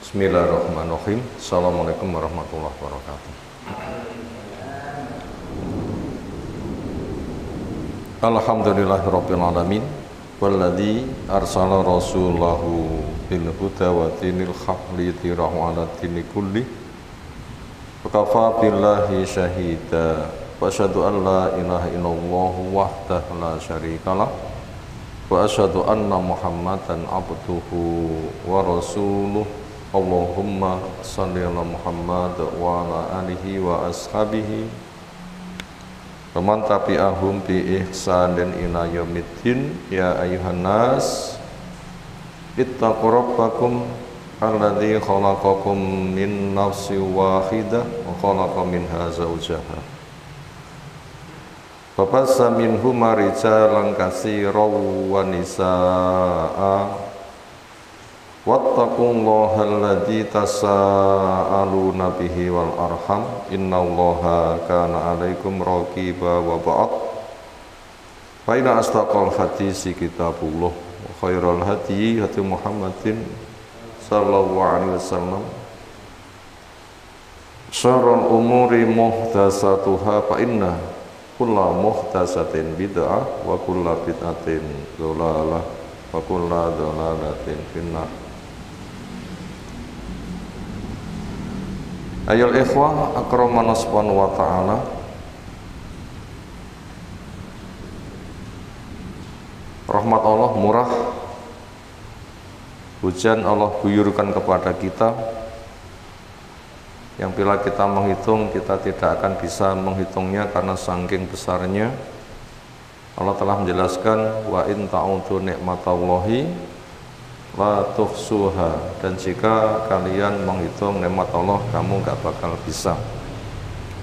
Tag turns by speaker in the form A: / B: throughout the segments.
A: Bismillahirrahmanirrahim. Assalamualaikum warahmatullahi wabarakatuh. Alhamdulillahirabbil alamin walladzi arsala rasulahu bil huda wa dinil haqq liyudhhirahu 'ala dini kulli wa kafa billahi syahida wa asyhadu an la ilaha illallah wahdahu la syarikalah wa asyhadu anna muhammadan abduhu wa rasuluh. Allahumma salli ala Muhammad wa ala alihi wa ashabihi wa man tabi'ahum bi ihsanin ila yaumiddin. Ya ayyuhan nas ittaqu rabbakum alladzi khalaqakum min nafsin wahidah wa khalaqa minha zawjaha wa bassa minhuma rijalan katsiran wa nisaa'a wattaqullaha alladzi tasaaluna bihi wal arham innallaha kana 'alaikum raqiba wa ba'd. Fa inna asdaqal hadisi kitabullah wa khairal hadyi hadi Muhammadin sallallahu alaihi wasallam. Syarrul umuri muhdatsatuha fa inna kulla muhdatsatin bid'ah wa kulla bid'atin dhalalah wa kulla dhalalatin finnar. Ayol ikhwah akramana subhanahu wa ta'ala, rahmat Allah murah, hujan Allah guyurkan kepada kita yang bila kita menghitung kita tidak akan bisa menghitungnya karena saking besarnya. Allah telah menjelaskan wa in ta'udu nikmatallahi la tuhsuha, dan jika kalian menghitung nikmat Allah kamu gak bakal bisa.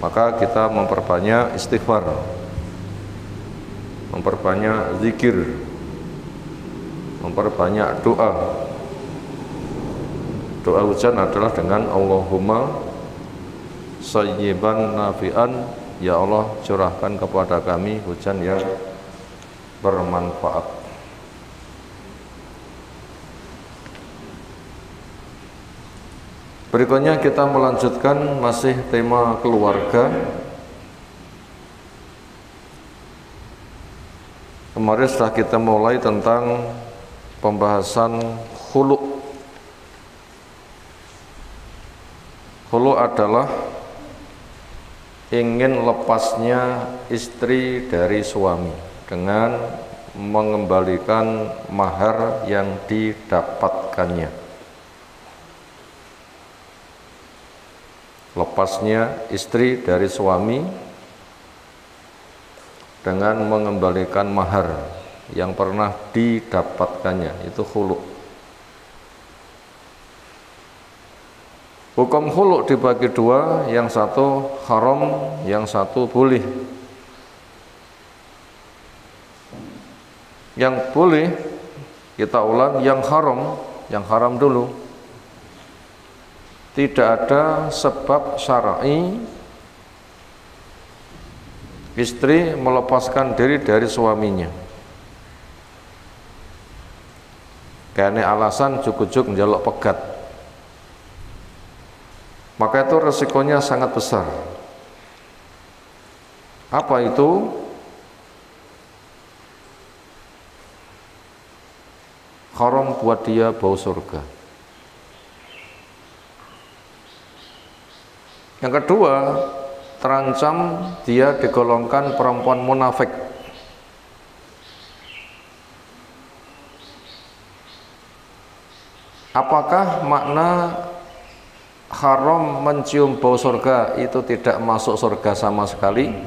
A: Maka kita memperbanyak istighfar, memperbanyak zikir, memperbanyak doa. Doa hujan adalah dengan Allahumma sayyiban nafi'an, ya Allah curahkan kepada kami hujan yang bermanfaat. Berikutnya kita melanjutkan masih tema keluarga. Kemarin setelah kita mulai tentang pembahasan khulu'. Khulu' adalah ingin lepasnya istri dari suami dengan mengembalikan mahar yang didapatkannya. Lepasnya istri dari suami dengan mengembalikan mahar yang pernah didapatkannya, itu khulu'. Hukum khulu' dibagi dua, yang satu haram, yang satu boleh. Yang boleh, kita ulang, yang haram dulu. Tidak ada sebab syar'i istri melepaskan diri dari suaminya. Karena alasan jujuk-jujuk njaluk pegat. Maka itu resikonya sangat besar. Apa itu? Haram buat dia bau surga. Yang kedua, terancam dia digolongkan perempuan munafik. Apakah makna haram mencium bau surga itu tidak masuk surga sama sekali?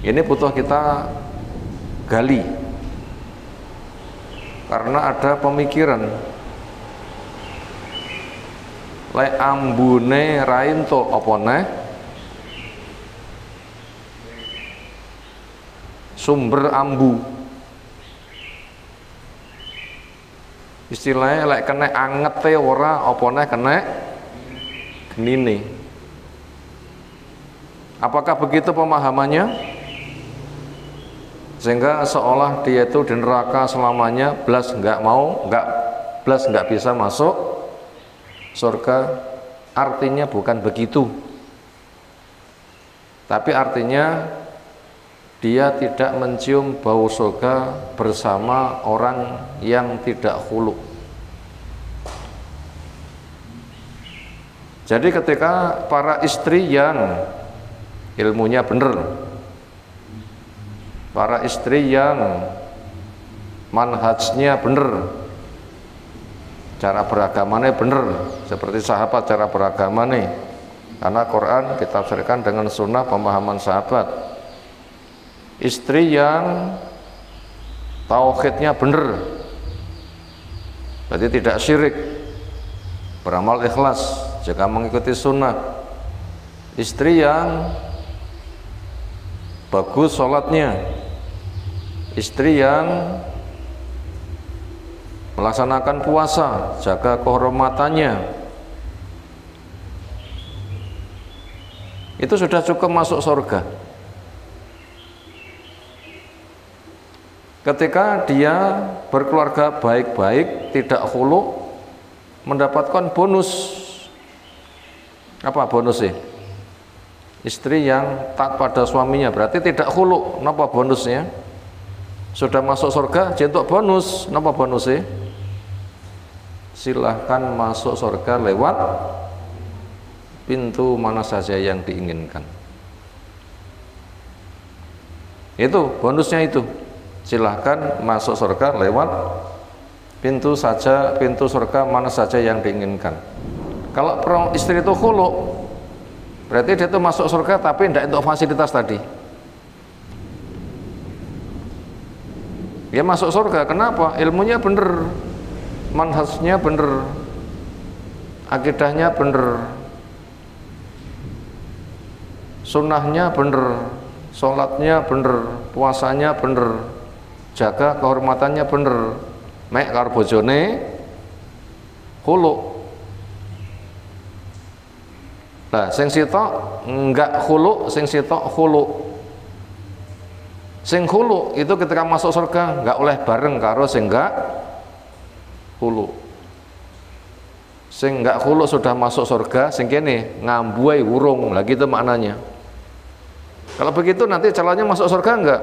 A: Ini butuh kita gali, karena ada pemikiran lek ambune rainto apa neh sumber ambu, istilahnya lek kena angete ora apa neh kena genine. Apakah begitu pemahamannya? Sehingga seolah dia itu di neraka selamanya, belas nggak mau, nggak blas nggak bisa masuk surga. Artinya bukan begitu, tapi artinya dia tidak mencium bau surga bersama orang yang tidak khulu. Jadi ketika para istri yang ilmunya benar, para istri yang manhajnya benar, cara beragamanya benar, seperti sahabat cara beragamanya, karena Quran ditafsirkan dengan sunnah pemahaman sahabat. Istri yang tauhidnya benar, berarti tidak syirik, beramal ikhlas, juga mengikuti sunnah. Istri yang bagus sholatnya, istri yang melaksanakan puasa, jaga kehormatannya, itu sudah cukup masuk surga. Ketika dia berkeluarga baik-baik, tidak khulu, mendapatkan bonus. Apa bonusnya? Istri yang taat pada suaminya, berarti tidak khulu. Kenapa bonusnya? Sudah masuk surga, jentuk bonus. Kenapa bonusnya? Silahkan masuk surga lewat pintu mana saja yang diinginkan. Itu bonusnya itu. Silahkan masuk surga lewat pintu surga mana saja yang diinginkan. Kalau istri itu khulu, berarti dia itu masuk surga tapi tidak untuk fasilitas tadi. Dia masuk surga, kenapa? Ilmunya bener, manhajnya bener, akidahnya bener, sunnahnya bener, sholatnya bener, puasanya bener, jaga kehormatannya bener. Mek karo bojone khulu. Nah, sing sitok enggak khulu, sing sitok khulu. Sing khulu itu ketika masuk surga enggak oleh bareng karo sing enggak khulu. Sing enggak khulu sudah masuk surga, sing kene ngambuai wurung. Lah gitu maknanya. Kalau begitu nanti calonnya masuk surga enggak?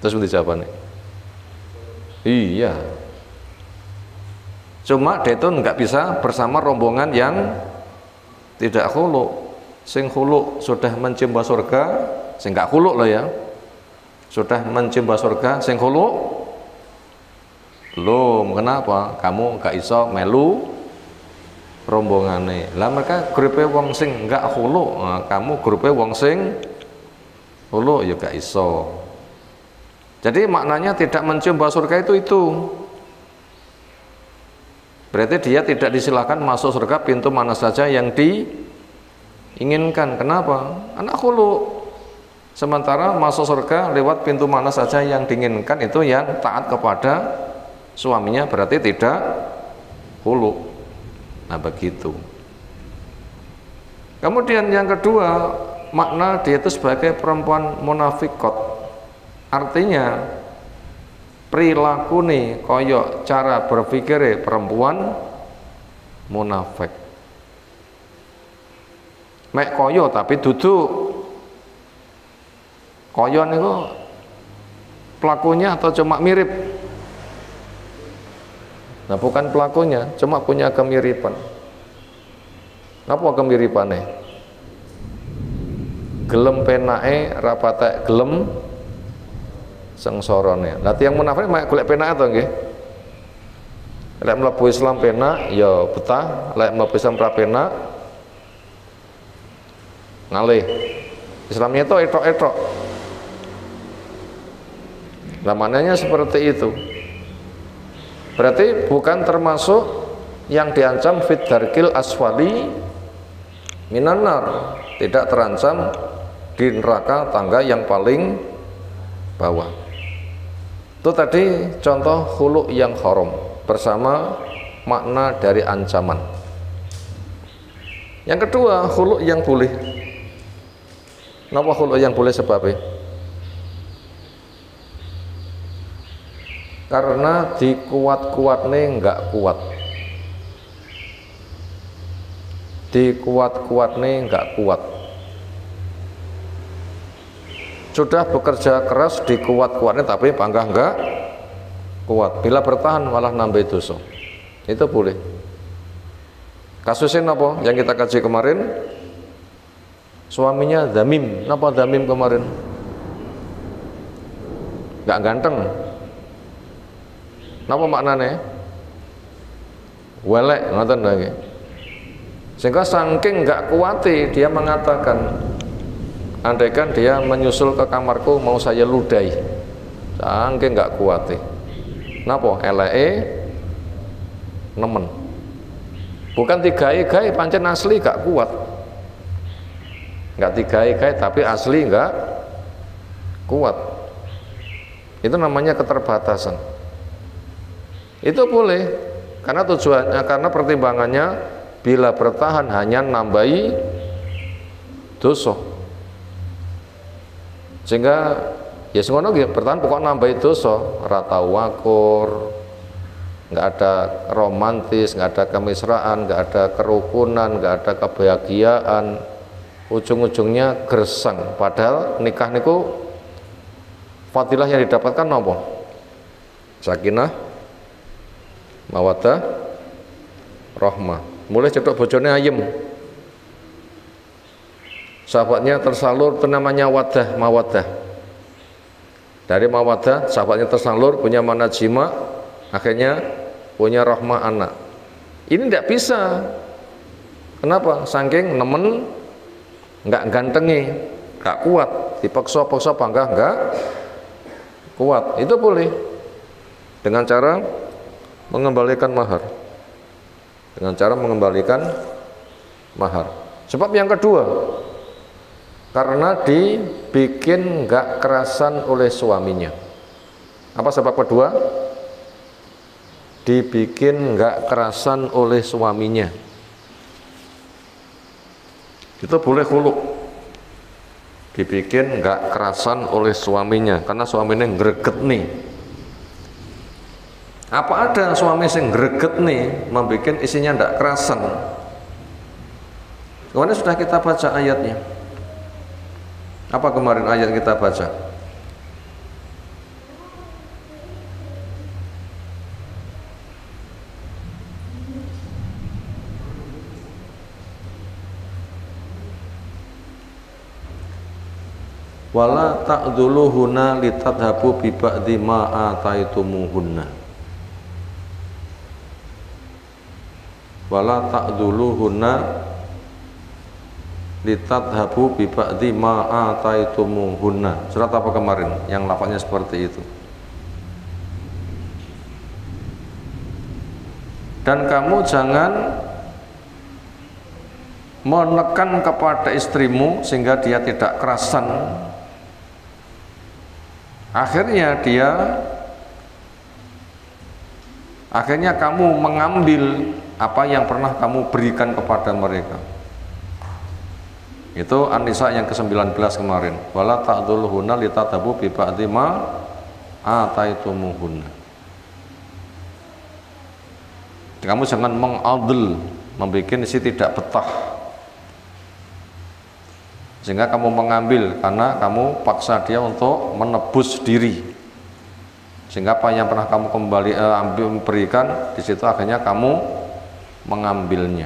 A: Terus dijawab nih. Iya. Cuma dia itu enggak bisa bersama rombongan yang tidak khulu. Sing khulu sudah mencium bau surga, sing enggak khulu loh ya. Sudah mencium bau surga, sing khulu belum. Kenapa? Kamu enggak iso melu rombongane. Lah mereka grupe wong sing enggak khulu, nah, kamu grupe wong sing khulu ya enggak iso. Jadi maknanya tidak mencium bau surga itu. Berarti dia tidak disilakan masuk surga pintu mana saja yang diinginkan. Kenapa? Anak khulu. Sementara masuk surga lewat pintu mana saja yang diinginkan, itu yang taat kepada suaminya, berarti tidak khulu. Nah begitu. Kemudian yang kedua, makna dia itu sebagai perempuan munafikot. Artinya perilaku nih koyok cara berpikir perempuan munafik. Mek koyo tapi duduk koyo niku pelakunya atau cuma mirip. Nah bukan pelakunya, cuma punya kemiripan. Apa kemiripannya? Gelem penake rapate gelem sengsorone. Lah tiyang munafik mek golek penak to nggih. Lek mlebu Islam penak ya betah, lek mlebu Islam ra penak ngalih. Islamnya itu etok-etok. Lah mananya seperti itu. Berarti bukan termasuk yang diancam fit darkil asfali minan nar, tidak terancam di neraka tangga yang paling bawah. Itu tadi contoh khulu yang haram bersama makna dari ancaman. Yang kedua, khulu yang boleh. Kenapa khulu yang boleh sebabnya? Karena dikuat-kuatne nggak kuat, dikuat-kuatne nggak kuat. Sudah bekerja keras dikuat-kuatnya tapi panggah nggak kuat. Bila bertahan malah nambah dosa. Itu boleh. Kasusnya apa? Yang kita kaji kemarin, suaminya damim. Napa damim kemarin? Nggak ganteng. Napa maknanya? Welek, ngoten lagi. Sehingga saking nggak kuati dia mengatakan, andaikan dia menyusul ke kamarku mau saya ludahi, saking nggak kuati. Napa? Eleke nemen. Bukan digawe-gawe, pancen asli gak kuat. Nggak digawe-gawe tapi asli nggak kuat. Itu namanya keterbatasan. Itu boleh, karena tujuannya, karena pertimbangannya bila bertahan hanya nambahi dosa. Sehingga ya semono bertahan pokok nambahi dosa, ora tau wakur, nggak ada romantis, nggak ada kemesraan, nggak ada kerukunan, nggak ada kebahagiaan, ujung-ujungnya gersang. Padahal nikah niku fadilah yang didapatkan apa? Sakinah, mawaddah, rahmah. Mulai cetok bojone ayem, sahabatnya tersalur, itu namanya wadah, mawaddah. Dari mawaddah sahabatnya tersalur, punya mana jima, akhirnya punya rahmah anak. Ini tidak bisa. Kenapa? Saking nemen, nggak gantengi, nggak kuat, dipaksa-paksa panggah nggak kuat. Itu boleh dengan cara mengembalikan mahar. Dengan cara mengembalikan mahar. Sebab yang kedua, karena dibikin nggak kerasan oleh suaminya. Apa sebab kedua? Dibikin nggak kerasan oleh suaminya. Itu boleh khulu. Dibikin nggak kerasan oleh suaminya, karena suaminya greget nih. Apa ada suami yang greget nih, membuat isinya nggak kerasan? Kemarin sudah kita baca ayatnya. Apa kemarin ayat kita baca? Wala ta'dhuluhunna litadhabu bi ba'di ma ataitumuhunna. Wala ta'dhuluhunna litadhabu bi ba'di ma ataitumuhunna. Surat apa kemarin yang lafaznya seperti itu? Dan kamu jangan menekan kepada istrimu sehingga dia tidak kerasan. Akhirnya kamu mengambil apa yang pernah kamu berikan kepada mereka. Itu An-Nisa yang ke-19 kemarin. Wala ta'dhuluhunna litadhabu bi ba'di ma ataitumuhunna. Kamu jangan mengadl, membuat isi tidak betah, sehingga kamu mengambil karena kamu paksa dia untuk menebus diri, sehingga apa yang pernah kamu berikan di situ akhirnya kamu mengambilnya.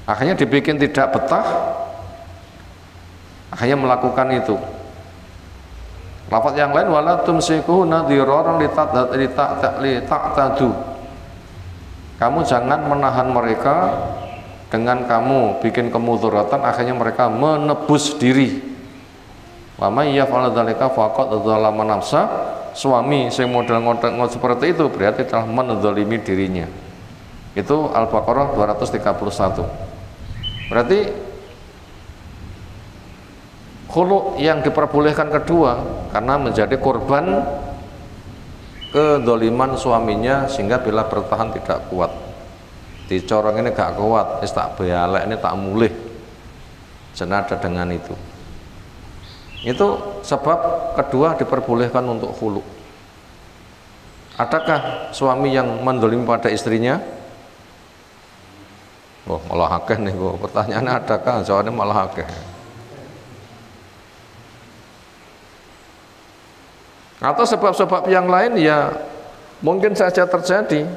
A: Akhirnya dibikin tidak betah, akhirnya melakukan itu. Lafaz yang lain, wala tumsikuhunna dhiraran lita'tadu. Kamu jangan menahan mereka dengan kamu bikin kemudharatan, akhirnya mereka menebus diri. Wa may yaf'al dzalika faqad dzalama nafsa. Suami yang model ngodeng seperti itu berarti telah menzalimi dirinya. Itu Al-Baqarah 231. Berarti khulu yang diperbolehkan kedua karena menjadi korban kedzaliman suaminya, sehingga bila bertahan tidak kuat. Dicorong ini gak kuat, tak bayalek ini tak mulih. Senada dengan itu. Itu sebab kedua diperbolehkan untuk khulu. Adakah suami yang mendolimi pada istrinya? Oh, malah akeh nih, pertanyaannya adakah? Jawabannya malah akeh. Atau sebab-sebab yang lain ya mungkin saja terjadi.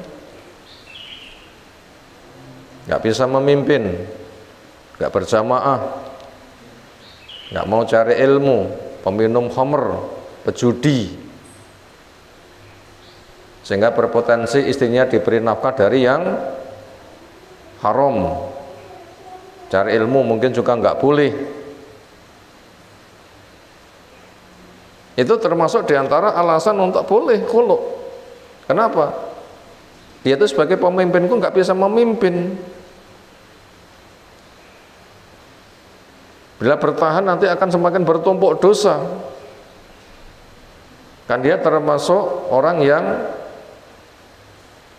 A: Nggak bisa memimpin, nggak berjamaah, nggak mau cari ilmu, peminum khamr, pejudi, sehingga berpotensi istrinya diberi nafkah dari yang haram. Cari ilmu mungkin juga nggak boleh. Itu termasuk diantara alasan untuk boleh khulu. Kenapa? Dia itu sebagai pemimpinku nggak bisa memimpin. Bila bertahan nanti akan semakin bertumpuk dosa. Kan dia termasuk orang yang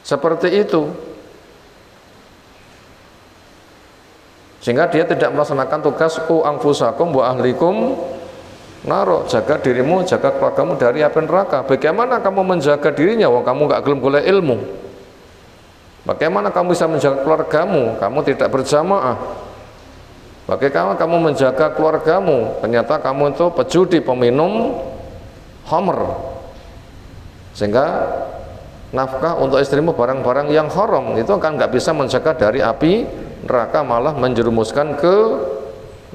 A: seperti itu. Sehingga dia tidak melaksanakan tugas anfusakum wa ahlikum naro, jaga dirimu, jaga keluargamu dari api neraka. Bagaimana kamu menjaga dirinya? Wong kamu nggak gelem golek ilmu. Bagaimana kamu bisa menjaga keluargamu? Kamu tidak berjamaah. Bagaimana kamu menjaga keluargamu? Ternyata kamu itu pejudi, peminum khamr. Sehingga nafkah untuk istrimu barang-barang yang haram itu kan nggak bisa menjaga dari api neraka, malah menjerumuskan ke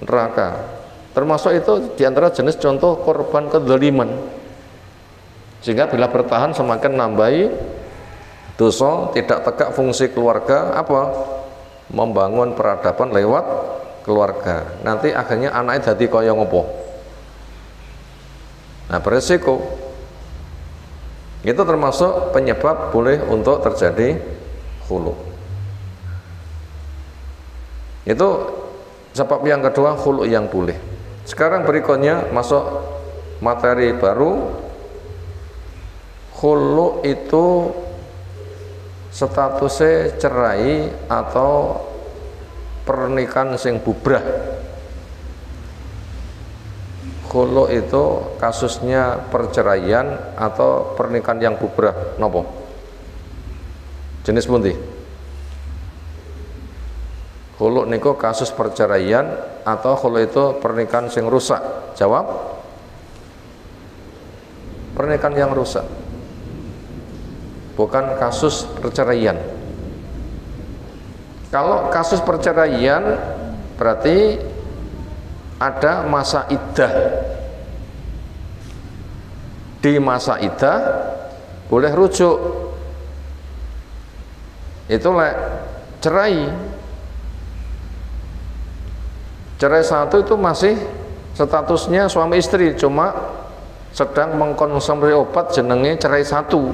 A: neraka. Termasuk itu diantara jenis contoh korban kezaliman. Sehingga bila bertahan semakin nambahi dosa, tidak tegak fungsi keluarga, apa? Membangun peradaban lewat keluarga. Nanti akhirnya anaknya jadi kaya ngopo. Nah, beresiko. Itu termasuk penyebab boleh untuk terjadi khulu. Itu sebab yang kedua, khulu yang boleh. Sekarang berikutnya masuk materi baru. Khulu itu statusnya cerai atau pernikahan sing bubrah. Khulu itu kasusnya perceraian atau pernikahan yang bubrah. Nopo? Jenis pundi? Khulu niku kasus perceraian atau khulu itu pernikahan sing rusak? Jawab. Pernikahan yang rusak. Bukan kasus perceraian. Kalau kasus perceraian berarti ada masa iddah. Di masa iddah boleh rujuk. Itu cerai. Cerai satu itu masih statusnya suami istri, cuma sedang mengkonsumsi obat jenenge cerai satu.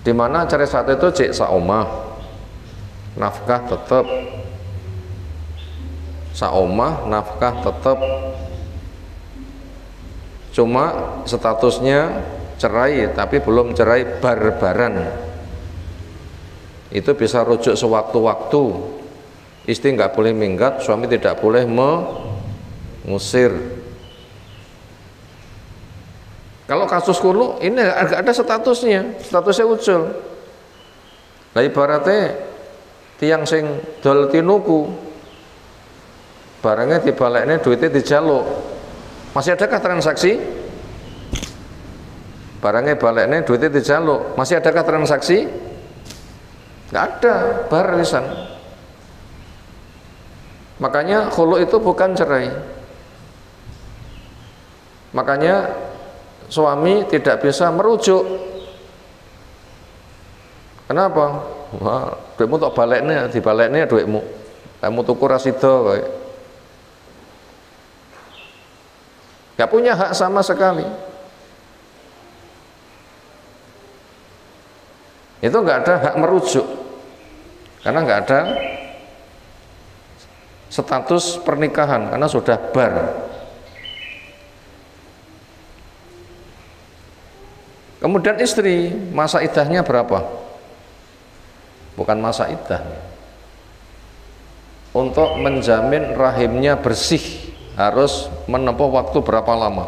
A: Di mana cerai satu itu jek saomah, nafkah tetap, saomah nafkah tetap, cuma statusnya cerai tapi belum cerai bar-baran. Itu bisa rujuk sewaktu-waktu. Istri nggak boleh minggat, suami tidak boleh mengusir. Kalau kasus khulu ini agak ada statusnya ucul. Lah ibaratnya tiang sing dol tinuku, barangnya dibalekne, duitnya dijaluk, masih adakah transaksi? Barangnya balekne, duitnya dijaluk, masih adakah transaksi? Nggak ada, barisan. Makanya khulu itu bukan cerai. Makanya suami tidak bisa merujuk. Kenapa? Wah, duitmu tak baleknya, dibaleknya duitmu. Kamu tuku rasido kayak. Gak punya hak sama sekali. Itu nggak ada hak merujuk. Karena nggak ada status pernikahan, karena sudah bar. Kemudian istri, masa iddahnya berapa? Bukan masa iddah. Untuk menjamin rahimnya bersih. harus menempuh waktu berapa lama.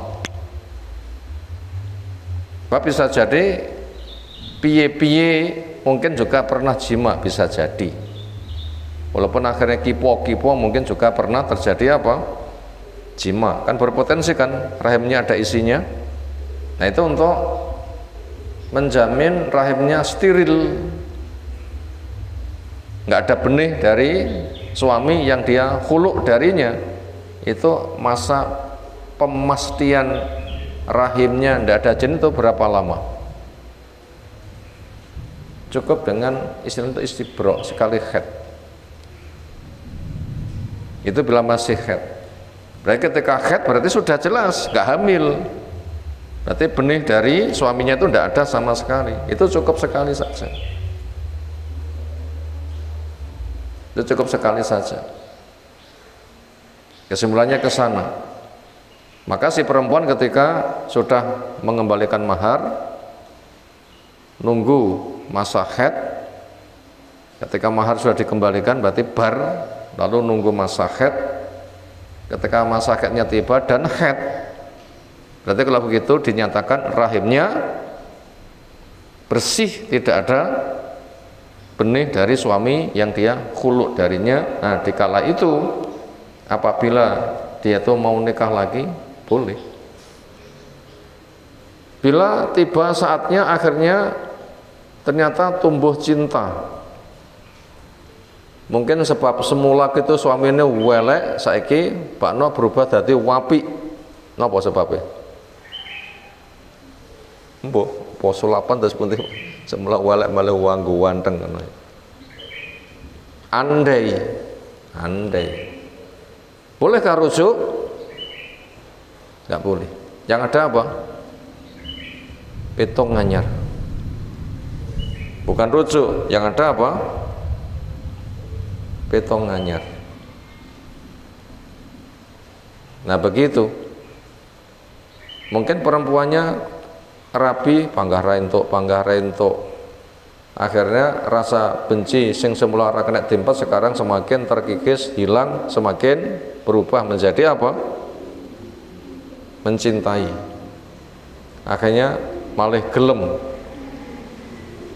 A: Sebab bisa jadi piye-piye mungkin juga pernah jima, bisa jadi. Walaupun akhirnya kipo-kipo mungkin juga pernah terjadi apa? Jima. Kan berpotensi kan rahimnya ada isinya. Nah itu untuk menjamin rahimnya steril, nggak ada benih dari suami yang dia khulu darinya. Itu masa pemastian rahimnya tidak ada jin itu berapa lama? Cukup dengan istilah untuk istibro sekali haid. Itu bila masih haid. Berarti ketika haid berarti sudah jelas nggak hamil. Berarti benih dari suaminya itu tidak ada sama sekali. Itu cukup sekali saja. Itu cukup sekali saja. Kesimpulannya ke sana. Maka si perempuan ketika sudah mengembalikan mahar, nunggu masa haid. Ketika mahar sudah dikembalikan berarti bar, lalu nunggu masa haid. Ketika masa haidnya tiba dan haid, berarti kalau begitu dinyatakan rahimnya bersih, tidak ada benih dari suami yang dia khulu darinya. Nah dikala itu apabila dia tuh mau nikah lagi boleh. Bila tiba saatnya akhirnya ternyata tumbuh cinta, mungkin sebab semula itu suaminya welek, saiki bakno berubah jadi wapi. Napa sebabnya? Mbok posulapan terus pun semula welek malah wanggu wanteng. Andai bolehkah rujuk? Nggak boleh. Yang ada apa? Petong nganyar. Bukan rujuk. Yang ada apa? Petong nganyar. Nah begitu. Mungkin perempuannya rabi panggah rento. Akhirnya rasa benci sing semula ora kena timpas sekarang semakin terkikis, hilang, semakin berubah menjadi apa? Mencintai. Akhirnya malah gelem.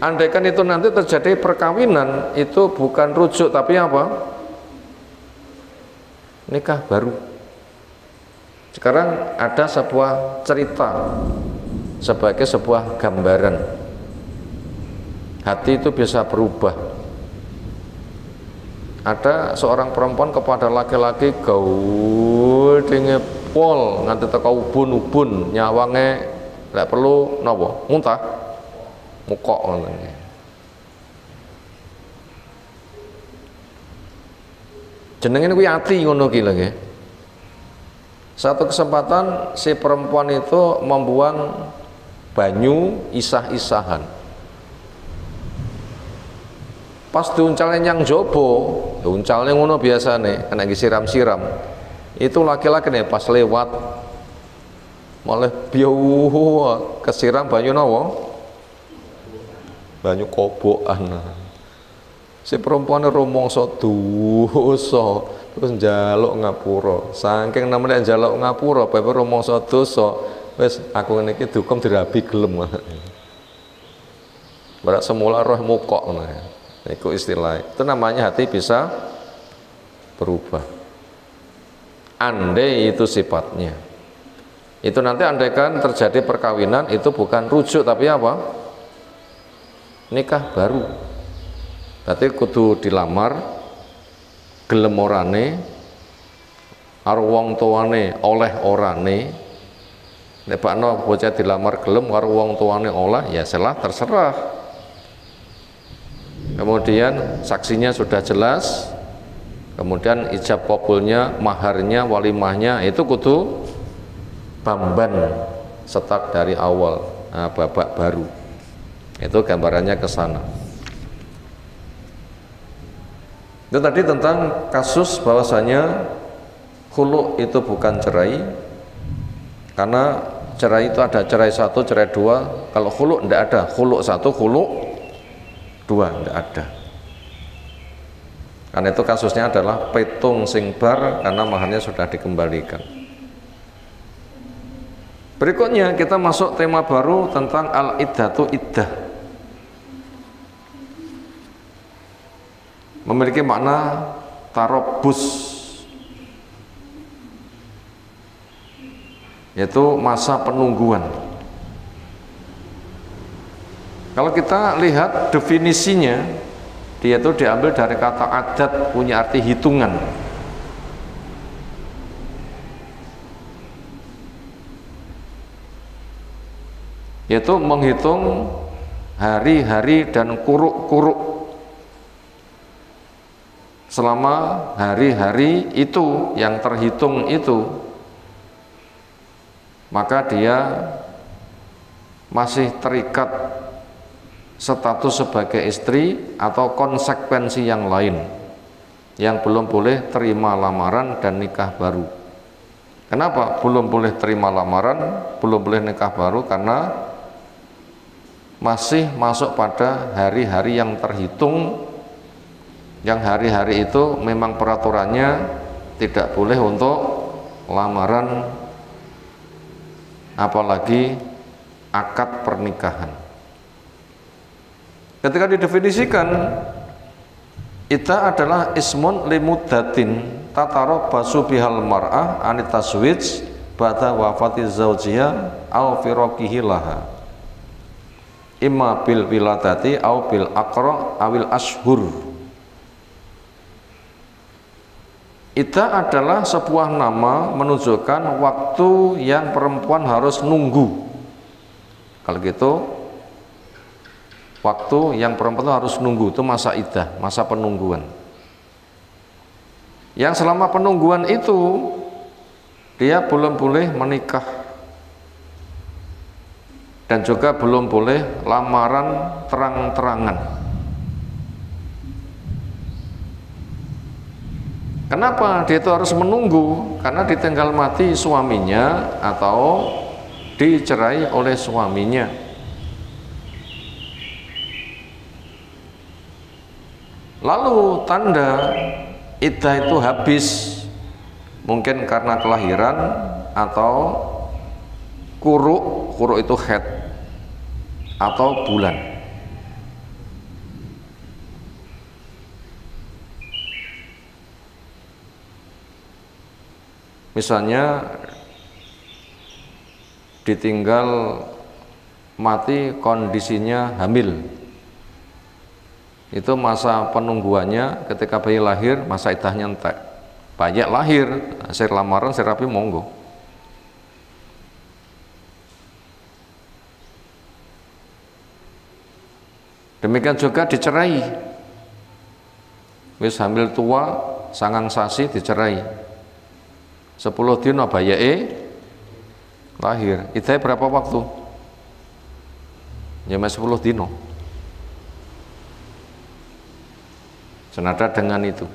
A: Andaikan itu nanti terjadi perkawinan, itu bukan rujuk tapi apa? Nikah baru. Sekarang ada sebuah cerita sebagai sebuah gambaran. Hati itu bisa berubah. Ada seorang perempuan kepada laki-laki gaul dengan pol nganti teka ubun-ubun, nyawange nggak perlu napa muntah mukok ngoten. Jenenge kuwi ati ngono ki lho nggih. Satu kesempatan si perempuan itu membuang banyu isah-isahan. Pas diuncalnya yang jobo, uncalnya ngono biasane, kena disiram-siram. Itu laki-laki nih pas lewat malah biau kesiram banyu nawa, banyu kobokan. Si perempuan rumangsa dosa terus njaluk ngapura. Saking namanya njaluk ngapura, bae rumangsa dosa, wis aku ngene iki dukem dirabi gelem. Barak semula roh mukok ngono. Itu istilah. Itu namanya hati bisa berubah. Andai itu sifatnya. Itu nanti andaikan terjadi perkawinan itu bukan rujuk tapi apa? Nikah baru. Berarti kudu dilamar, gelem orane, karo wong tuane oleh orane. Nek bakno bocah dilamar gelem karo wong tuane oleh, ya salah terserah. Kemudian saksinya sudah jelas, kemudian ijab kabulnya, maharnya, walimahnya itu kudu bamban start dari awal, nah, babak baru. Itu gambarannya ke sana. Itu tadi tentang kasus bahwasanya khulu itu bukan cerai, karena cerai itu ada cerai satu, cerai dua. Kalau khulu tidak ada, khulu satu, khulu dua, tidak ada. Karena itu kasusnya adalah petung sing bar karena maharnya sudah dikembalikan. Berikutnya kita masuk tema baru tentang al-iddatu iddah. Memiliki makna tarobus, yaitu masa penungguan. Kalau kita lihat definisinya, dia itu diambil dari kata adat, punya arti hitungan. Yaitu menghitung hari-hari dan kuruk-kuruk selama hari-hari itu yang terhitung itu, maka dia masih terikat status sebagai istri atau konsekuensi yang lain yang belum boleh terima lamaran dan nikah baru. Kenapa belum boleh terima lamaran, belum boleh nikah baru? Karena masih masuk pada hari-hari yang terhitung, yang hari-hari itu memang peraturannya tidak boleh untuk lamaran apalagi akad pernikahan. Ketika didefinisikan, iddah adalah ismun limuddatin tatarabbasu bihal mar'ah anitaswij ba'da wafati zawjiha aw firaqihi laha imma bil wiladati aw bil aqra awil ashhur. Iddah adalah sebuah nama menunjukkan waktu yang perempuan harus nunggu. Kalau gitu, waktu yang perempuan harus nunggu itu masa iddah, masa penungguan. Yang selama penungguan itu dia belum boleh menikah dan juga belum boleh lamaran terang-terangan. Kenapa dia itu harus menunggu? Karena ditinggal mati suaminya atau dicerai oleh suaminya. Lalu tanda iddah itu habis mungkin karena kelahiran atau kuruk itu haid atau bulan. Misalnya ditinggal mati kondisinya hamil, itu masa penungguannya ketika bayi lahir, masa iddahnya entek. Bayi lahir, hasil lamaran, hasil rapi monggo. Demikian juga dicerai, wis hamil tua, sangang sasi dicerai. 10 dino bayi lahir, iddah berapa waktu? Ya 10 dino. Senada dengan itu,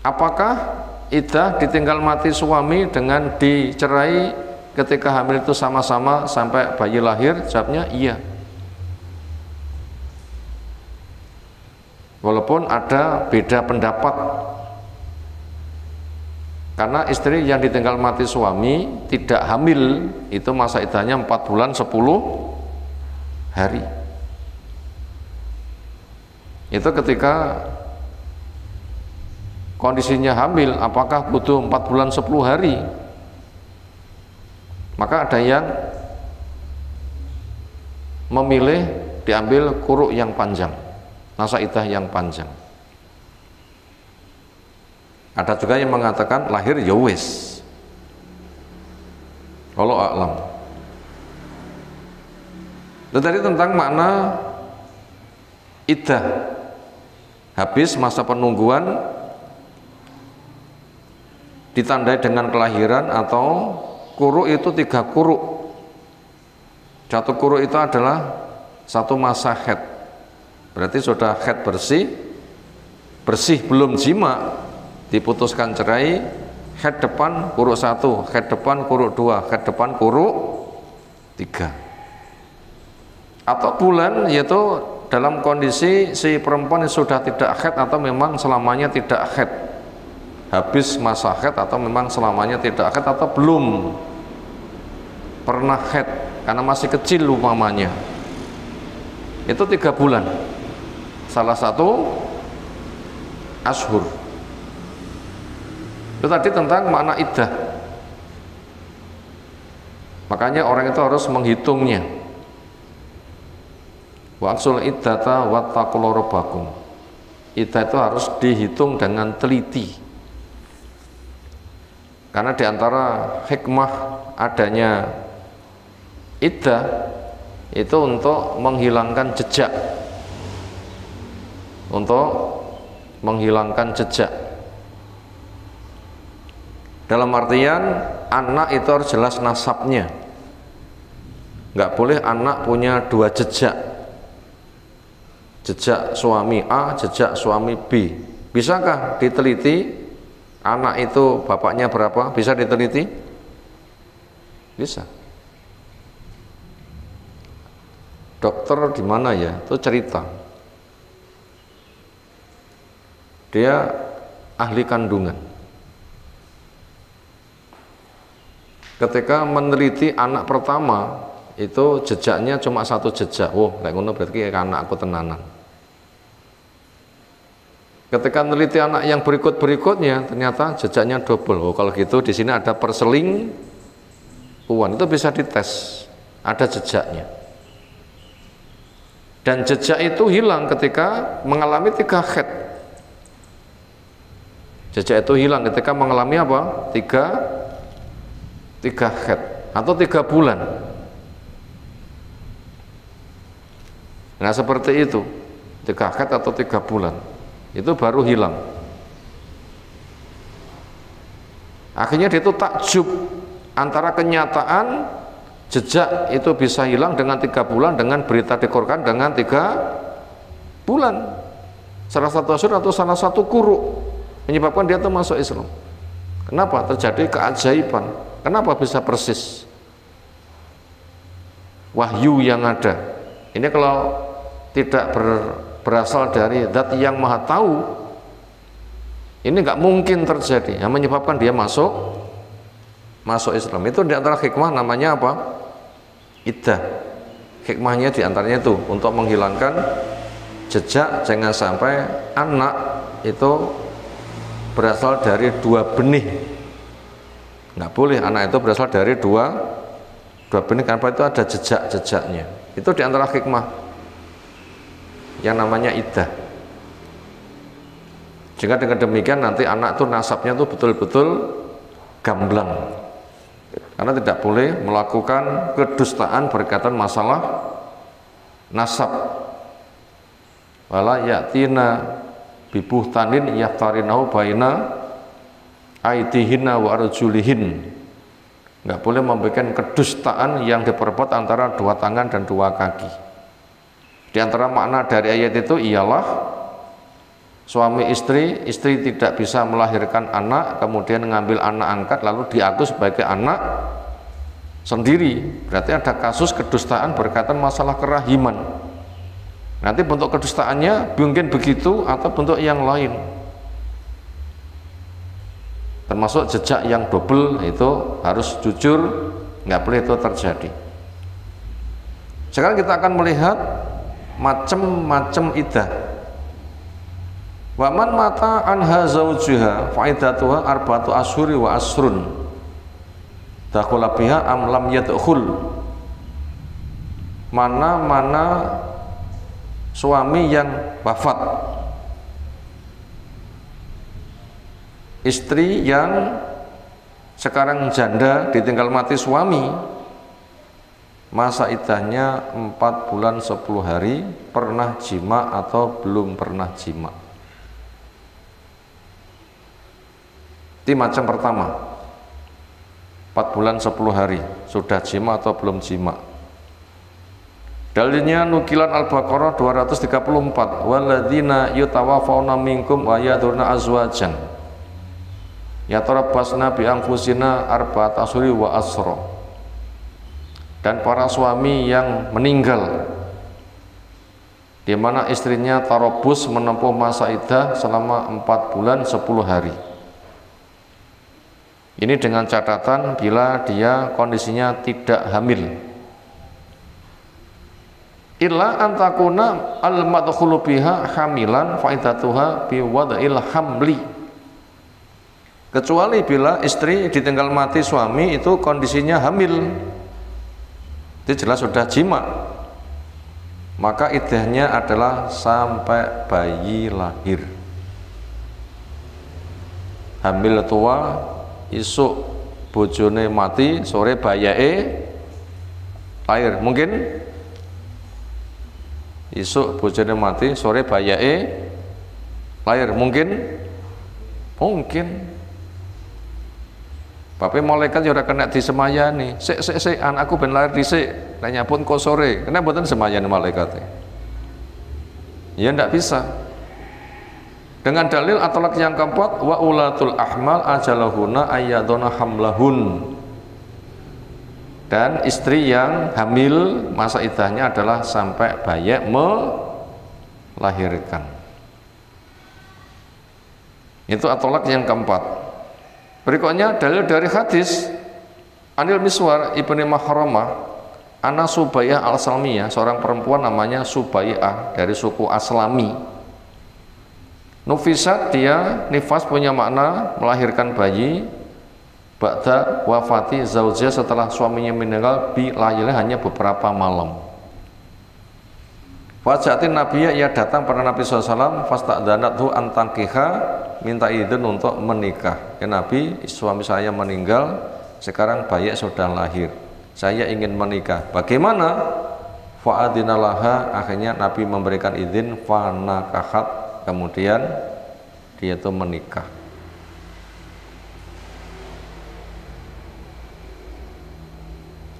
A: apakah iddah ditinggal mati suami dengan dicerai ketika hamil itu sama-sama sampai bayi lahir? Jawabnya iya. Walaupun ada beda pendapat, karena istri yang ditinggal mati suami tidak hamil itu masa iddahnya 4 bulan 10 hari. Itu ketika kondisinya hamil, apakah butuh 4 bulan 10 hari? Maka ada yang memilih diambil kuruk yang panjang, masa iddah yang panjang. Ada juga yang mengatakan lahir ya wis. Wallahu a'lam. Itu tadi tentang makna iddah. Habis masa penungguan ditandai dengan kelahiran atau kuruk itu 3 kuruk. 1 kuruk itu adalah 1 masa haid. Berarti sudah haid bersih belum jima, diputuskan cerai, haid depan kuruk 1, haid depan kuruk 2, haid depan kuruk 3. Atau bulan yaitu dalam kondisi si perempuan yang sudah tidak haid atau memang selamanya tidak haid, habis masa haid atau memang selamanya tidak haid atau belum pernah haid karena masih kecil umpamanya, itu 3 bulan. Salah satu ashur. Itu tadi tentang makna iddah. Makanya orang itu harus menghitungnya. Wa aksul iddata wattaqullah rabbakum. Iddah itu harus dihitung dengan teliti. Karena diantara hikmah adanya iddah itu untuk menghilangkan jejak. Untuk menghilangkan jejak. Dalam artian anak itu harus jelas nasabnya. Nggak boleh anak punya 2 jejak. Jejak suami A, jejak suami B. Bisakah diteliti anak itu bapaknya berapa? Bisa diteliti? Bisa. Dokter di mana ya? Itu cerita. Dia ahli kandungan. Ketika meneliti anak pertama, itu jejaknya cuma 1 jejak. Oh, kayak ngono berarti anak aku tenanan. Ketika meneliti anak yang berikutnya, ternyata jejaknya double. Oh, kalau gitu di sini ada perselingkuhan. Itu bisa dites, ada jejaknya. Dan jejak itu hilang ketika mengalami 3 haid. Jejak itu hilang ketika mengalami apa? 3 haid atau 3 bulan. Nah seperti itu, 3 haid atau 3 bulan itu baru hilang. Akhirnya dia itu takjub antara kenyataan jejak itu bisa hilang dengan 3 bulan dengan berita di Quran dengan 3 bulan. Salah satu ashur atau salah satu quru menyebabkan dia itu masuk Islam. Kenapa? Terjadi keajaiban. Kenapa bisa persis wahyu yang ada? Ini kalau tidak berasal dari zat yang maha tahu, ini nggak mungkin terjadi. Yang menyebabkan dia masuk Islam itu diantara hikmah namanya apa? Iddah. Hikmahnya diantaranya itu untuk menghilangkan jejak, jangan sampai anak itu berasal dari 2 benih. Nggak boleh anak itu berasal dari dua benih, karena itu ada jejak-jejaknya. Itu diantara hikmah yang namanya iddah. Jika dengan demikian nanti anak itu nasabnya itu betul-betul gamblang, karena tidak boleh melakukan kedustaan berkaitan masalah nasab. Wala yatina bibuhtanin yaftarinahu baina aidihinna wa arjulihin. Nggak boleh membuat kedustaan yang diperbuat antara 2 tangan dan 2 kaki. Di antara makna dari ayat itu ialah suami istri tidak bisa melahirkan anak kemudian mengambil anak angkat lalu diaku sebagai anak sendiri. Berarti ada kasus kedustaan berkaitan masalah kerahiman. Nanti bentuk kedustaannya mungkin begitu atau bentuk yang lain, termasuk jejak yang double itu harus jujur, nggak boleh itu terjadi. Sekarang kita akan melihat macam-macam iddah. Wa man mata anha zaujuha fa iddatuha 4 ashuri wa asrun dakhula biha am lam yadkhul. Mana suami yang wafat, istri yang sekarang janda ditinggal mati suami, masa iddahnya 4 bulan 10 hari, pernah jima atau belum pernah jima. Itu macam pertama, 4 bulan 10 hari, sudah jima atau belum jima. Dalilnya nukilan Al-Baqarah 234, walladzina yutawaffawna minkum wa yadurna azwajan yatarabbasna bi anfusina 4 ashuri wa asra. Dan para suami yang meninggal di mana istrinya tarobus menempuh masa iddah selama 4 bulan 10 hari. Ini dengan catatan bila dia kondisinya tidak hamil. Illa antakuna al-madkhulu biha hamilan fa iddatuha bi wada'il hamli. Kecuali bila istri ditinggal mati suami itu kondisinya hamil. Itu jelas sudah jima. Maka iddahnya adalah sampai bayi lahir. Hamil tua, isuk bojone mati, sore bayae lahir. Mungkin isuk bojone mati, sore bayae lahir. Mungkin tapi malaikat ya ora kena disemayani. Sik anakku ben lahir dhisik. Nek nyapun kok sore, kena mboten semayani malaikate. Ya ndak bisa. Dengan dalil atolak yang keempat, wa ulatul ahmal ajalahuna ayyaduna hamlahun. Dan istri yang hamil masa iddahnya adalah sampai bayi melahirkan. Itu atolak yang keempat. Berikutnya dalil dari hadis Anil Miswar ibni Mahramah Ana Subaiyah al-Salmiyah, seorang perempuan namanya Subaiyah dari suku Aslami. Nufisat, dia nifas punya makna melahirkan bayi ba'da wafati zaujah, setelah suaminya meninggal bi layilnya hanya beberapa malam. Wajatin Nabiya, ia datang pada Nabi SAW, fasta'danathu antankiha, minta izin untuk menikah. Ya Nabi, suami saya meninggal, sekarang bayi sudah lahir, saya ingin menikah, bagaimana? Fa'adinalaha, akhirnya Nabi memberikan izin, fanakahat, kemudian dia itu menikah.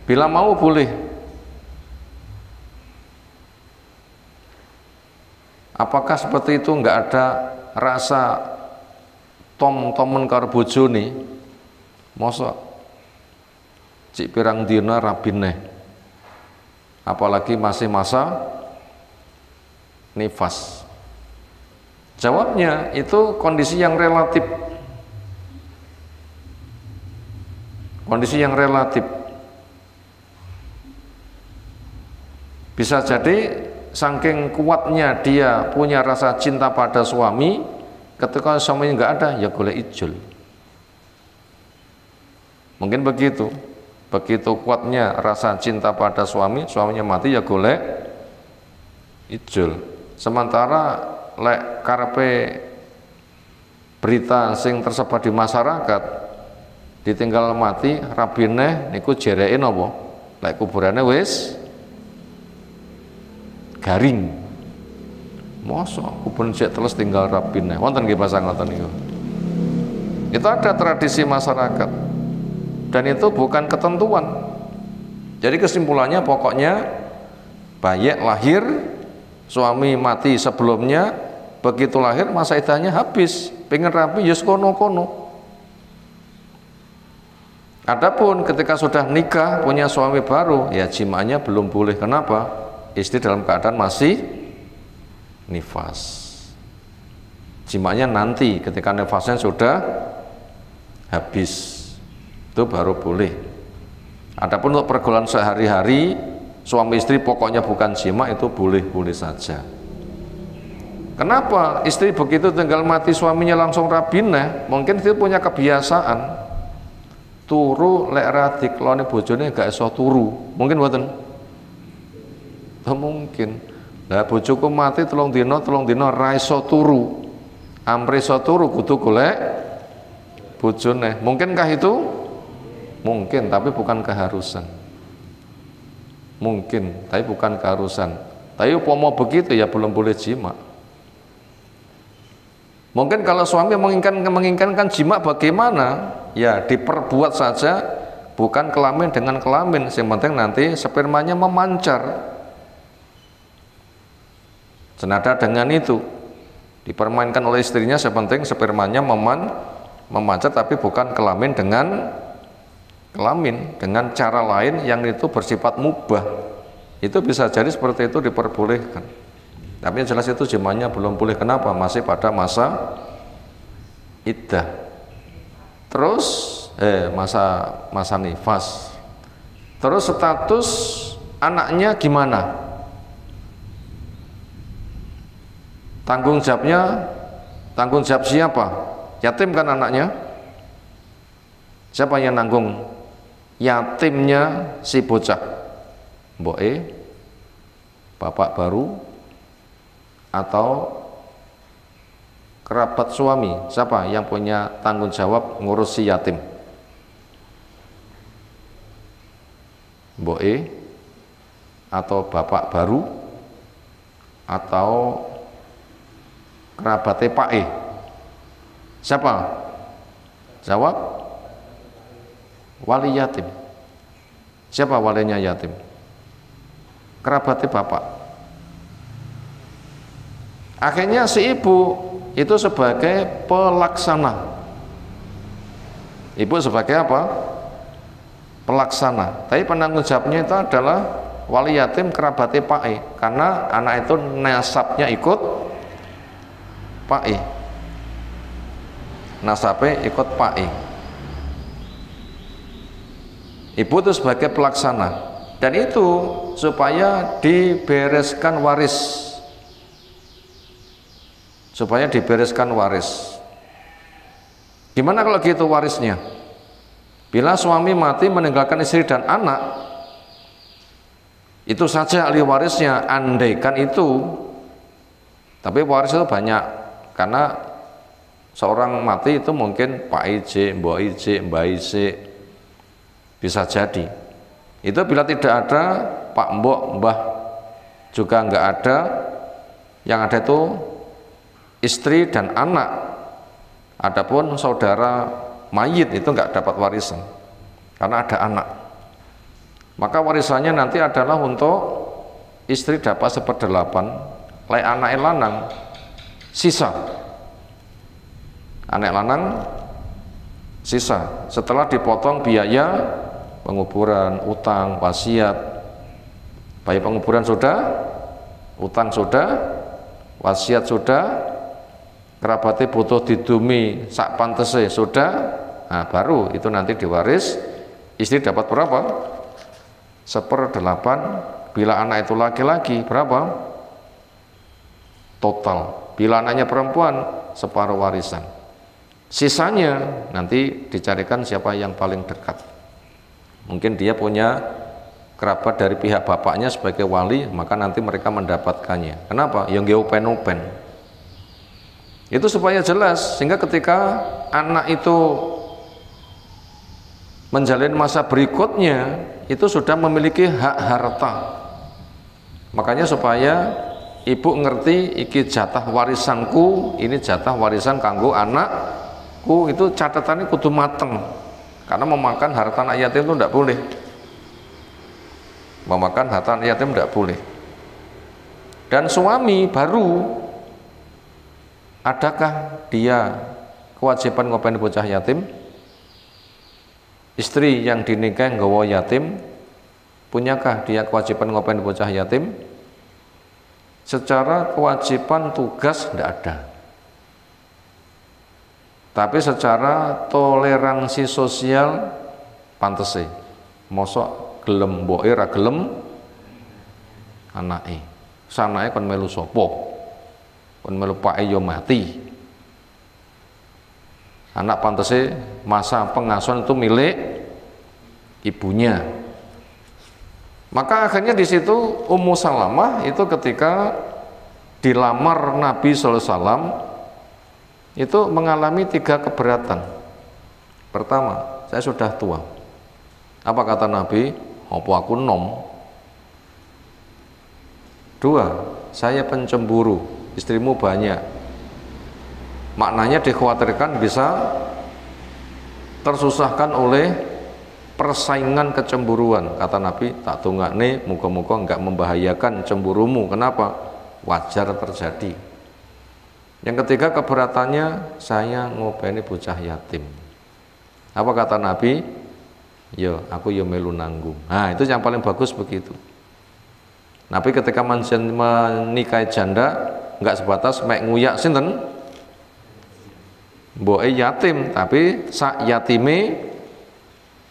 A: Bila mau boleh. Apakah seperti itu enggak ada rasa tom-tomen karo bojone? Mosok cik pirang dina rabineh, apalagi masih masa nifas. Jawabnya itu kondisi yang relatif. Kondisi yang relatif. Bisa jadi saking kuatnya dia punya rasa cinta pada suami, ketika suaminya enggak ada, ya golek ijol. Mungkin begitu. Begitu kuatnya rasa cinta pada suami, suaminya mati, ya golek ijol. Sementara lek karepe berita sing tersebar di masyarakat ditinggal mati rabineh niku jereke napa? Lek kuburane wis garing. Mosok kupun cek terus tinggal rabineh. Wonten nggih pasang ngoten niku. Itu ada tradisi masyarakat. Dan itu bukan ketentuan. Jadi kesimpulannya pokoknya bayi lahir, suami mati sebelumnya, begitu lahir masa iddahnya habis. Pengen rapi ya kono-kono. Adapun ketika sudah nikah punya suami baru, ya jimanya belum boleh. Kenapa? Istri dalam keadaan masih nifas. Jimanya nanti ketika nifasnya sudah habis, itu baru boleh. Adapun untuk pergaulan sehari-hari suami istri pokoknya bukan jima, itu boleh-boleh saja. Kenapa istri begitu tinggal mati suaminya langsung rabineh? Mungkin dia punya kebiasaan turu lek ra dikloni bojone gak iso turu. Mungkin mboten? Mungkin. Lah bojoku mati telung dina ra iso turu. Amri iso turu kudu golek bojone. Mungkinkah itu? Mungkin, tapi bukan keharusan. Mungkin, tapi bukan keharusan. Tapi umpama begitu ya belum boleh jima. Mungkin kalau suami menginginkan jima bagaimana? Ya diperbuat saja, bukan kelamin dengan kelamin. Yang penting nanti spermanya memancar. Senada dengan itu dipermainkan oleh istrinya, sepenting spermanya memancar, tapi bukan kelamin dengan kelamin, dengan cara lain yang itu bersifat mubah. Itu bisa jadi seperti itu diperbolehkan. Tapi yang jelas itu jimanya belum boleh. Kenapa? Masih pada masa iddah. Terus masa nifas. Terus status anaknya gimana? Tanggung jawab siapa? Yatim kan anaknya? Siapa yang nanggung yatimnya si bocah? Mboke, bapak baru, atau kerabat suami? Siapa yang punya tanggung jawab ngurus si yatim? Mboke atau bapak baru atau kerabatnya Pak E? Siapa? Jawab wali yatim. Siapa walinya yatim? Kerabatnya bapak. Akhirnya si ibu itu sebagai pelaksana. Ibu sebagai apa? Pelaksana. Tapi penanggung jawabnya itu adalah wali yatim kerabatnya Pak E, karena anak itu nasabnya ikut Pak E. Nasabnya ikut Pak E. Ibu itu sebagai pelaksana, dan itu supaya dibereskan waris. Supaya dibereskan waris. Gimana kalau gitu warisnya? Bila suami mati meninggalkan istri dan anak, itu saja ahli warisnya, andaikan itu. Tapi waris itu banyak, karena seorang mati itu mungkin Pak IJ, Mbak IJ, Mbak IJ, bisa jadi. Itu bila tidak ada Pak Mbok, Mbah juga enggak ada, yang ada itu istri dan anak. Adapun saudara mayit itu enggak dapat warisan karena ada anak. Maka warisannya nanti adalah untuk istri dapat 1/8, lai anak lanang sisa. Anak lanang sisa setelah dipotong biaya penguburan, utang, wasiat. Baik penguburan sudah, utang sudah, wasiat sudah, kerabatnya butuh didumi sak pantese sudah, nah baru itu nanti diwaris. Istri dapat berapa? 1/8. Bila anak itu laki-laki berapa? Total. Bila anaknya perempuan, separuh warisan. Sisanya nanti dicarikan siapa yang paling dekat. Mungkin dia punya kerabat dari pihak bapaknya sebagai wali, maka nanti mereka mendapatkannya. Kenapa? Yang geupen-upen. Itu supaya jelas, sehingga ketika anak itu menjalin masa berikutnya, itu sudah memiliki hak harta. Makanya supaya ibu ngerti, iki jatah warisanku, ini jatah warisan kanggo anakku, itu catatannya kudu mateng. Karena memakan harta anak yatim itu tidak boleh. Memakan harta anak yatim tidak boleh. Dan suami baru, adakah dia kewajiban ngopeni bocah yatim? Istri yang dinikahi nggawa yatim, punyakah dia kewajiban ngopeni bocah yatim? Secara kewajiban tugas tidak ada. Tapi secara toleransi sosial pantese. Mosok gelem mboke ra gelem anake. Sanake kon melu sapa? Kon melu pake yo mati. Anak pantese masa pengasuhan itu milik ibunya. Maka akhirnya di situ Ummu Salamah itu ketika dilamar Nabi sallallahu alaihi wasallam itu mengalami 3 keberatan. Pertama, saya sudah tua. Apa kata Nabi? Apa aku nom? 2, saya pencemburu, istrimu banyak. Maknanya dikhawatirkan bisa tersusahkan oleh persaingan kecemburuan. Kata Nabi, tak tungakne muga-muga enggak membahayakan cemburumu. Kenapa? Wajar terjadi. Yang ketiga keberatannya, saya ngopeni bocah yatim. Apa kata Nabi? Yo, aku yo melu nanggung. Nah, itu yang paling bagus begitu. Nabi ketika menikahi janda nggak sebatas mek nguyak sinten mboke yatim, tapi sak yatime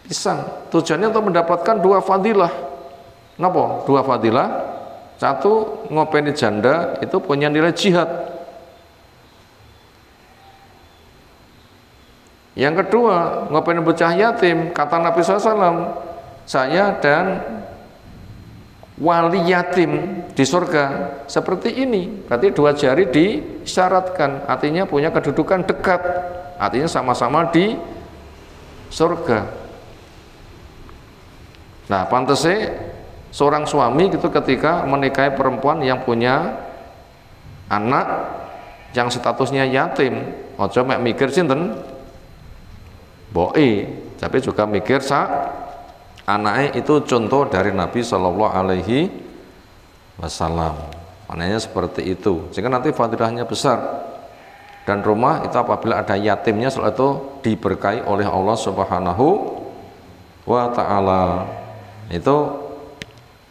A: pisan. Tujuannya untuk mendapatkan dua fadilah. Napa? Dua fadilah. Satu, ngopeni janda itu punya nilai jihad. Yang kedua, ngopeni bocah yatim, kata Nabi SAW, saya dan wali yatim di surga seperti ini. Berarti dua jari disyaratkan, artinya punya kedudukan dekat, artinya sama-sama di surga. Nah, pantasnya seorang suami gitu ketika menikahi perempuan yang punya anak yang statusnya yatim, ojo mek mikir sinten boe, tapi juga mikir sak anaknya. Itu contoh dari Nabi Shallallahu Alaihi Wasallam. Maknanya seperti itu, sehingga nanti fadilahnya besar. Dan rumah itu apabila ada yatimnya setelah itu diberkahi oleh Allah Subhanahu wa Ta'ala. Itu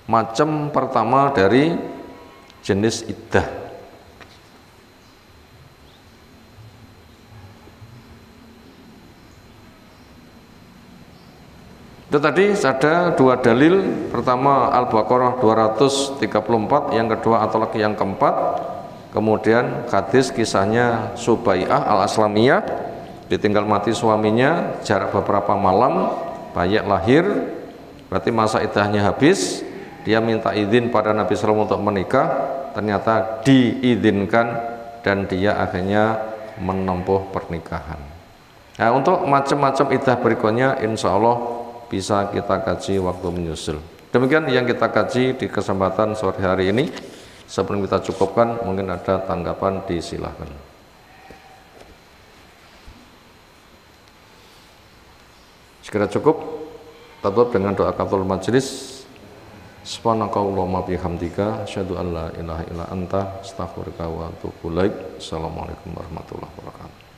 A: macam pertama dari jenis iddah. Itu tadi ada dua dalil, pertama Al-Baqarah 234, yang kedua At-Talaq yang keempat, kemudian hadis kisahnya Subai'ah Al-Aslamiyah, ditinggal mati suaminya jarak beberapa malam, bayi lahir, berarti masa iddahnya habis, dia minta izin pada Nabi SAW untuk menikah, ternyata diizinkan dan dia akhirnya menempuh pernikahan. Nah, untuk macam-macam iddah berikutnya insya Allah bisa kita kaji waktu menyusul. Demikian yang kita kaji di kesempatan sore hari ini. Sebelum kita cukupkan, mungkin ada tanggapan, disilahkan. Sekira cukup, tutup dengan doa kafatul majelis. Subhanakallahumma bihamdika asyhadu an la ilaha illa anta astaghfiruka wa atubu ilaik. Assalamualaikum warahmatullahi wabarakatuh.